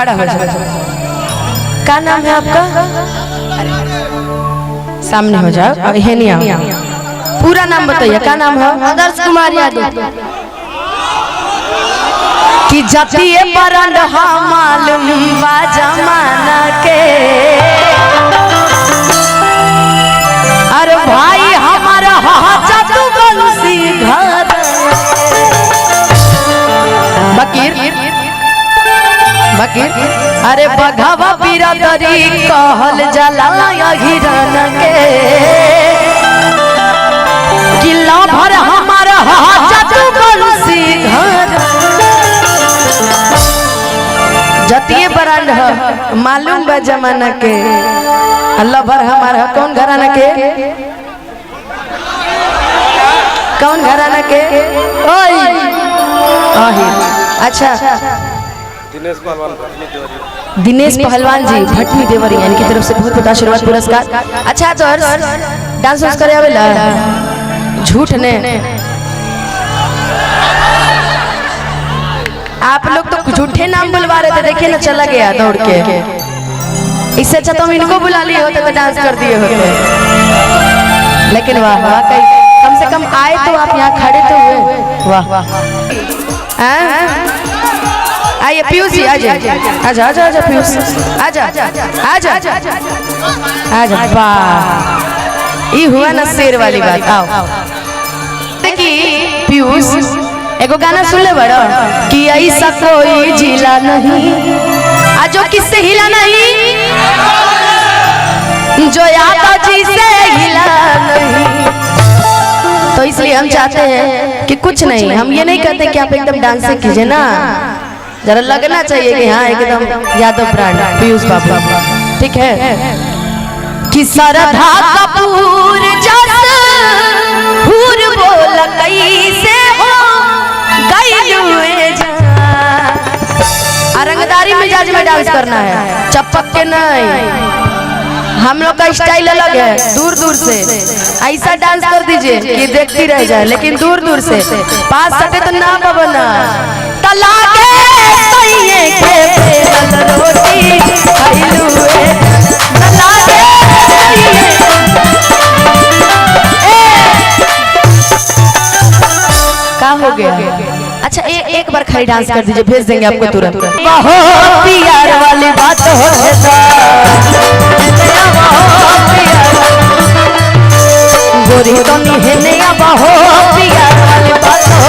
खड़ा हो जाओ। क्या नाम है आपका? सामने हो जाओ। है नहीं आओ। पूरा नाम बताइए, क्या नाम है? आदर्श कुमार यादव। कि जतिये बरन मालूम बा जमाना के, अरे भाई हमारा जतु बंसी घर बकीर बकीर, अरे बघवा बिरादरी कहल जाला हिरन के, किला भर हमारा जतु बंसी घर। जतिये ब्रांड है मालूम बा जमाना के, अल्लाह भर हमारा। कौन घराना के? कौन घराना के? ओए अच्छा, दिनेश पहलवान जी भटनी देवरिया इनकी तरफ से बहुत बहुत आशीर्वाद पुरस्कार। अच्छा तो डांस करे आवेला? झूठ ने आप लोग तो झूठे नाम बुलवा रहे थे, देखिए ना चला गया दौड़ के। इससे अच्छा तो हम इनको बुला लिए होते तो डांस कर दिए होते। लेकिन वाह वाकई कम से कम आए तो आप यहाँ खड़े तो हुए। वाह आइए पीयूष जी, आजा आजा आजा आजा पीयूष, आजा आजा आजा। वाह ये हुआ ना शेर वाली बात। आओ देखिए पीयूष एगो गाना सुन ले बड़ा कि ऐसा कोई जिला नहीं जो किससे हिला नहीं, जो यादव जी से हिला नहीं। तो इसलिए हम चाहते हैं कि कुछ नहीं, हम ये नहीं कहते कि आप एकदम डांसिंग कीजिए ना, जरा लगना चाहिए कि हाँ एकदम यादव ब्रांड पीयूष बाबू, ठीक है? कि सरधा कपूर जैसे फूल बोल कैसे हो रंगदारी मिजाज में डांस करना है, चपक के नहीं। हम लोग का स्टाइल अलग है, दूर दूर से ऐसा डांस कर दीजिए कि देखती रह जाए, लेकिन दूर दूर से पास सटे तो ना बबना तलाके सैये के बेलन रोटी खइलू है, तलाके क्या हो गया? अच्छा एक बार खाली डांस कर दीजिए, भेज देंगे आपको तुरंत। बहुत प्यार वाली बात हो गोरी तो नहीं है, बहुत प्यार वाली बात हो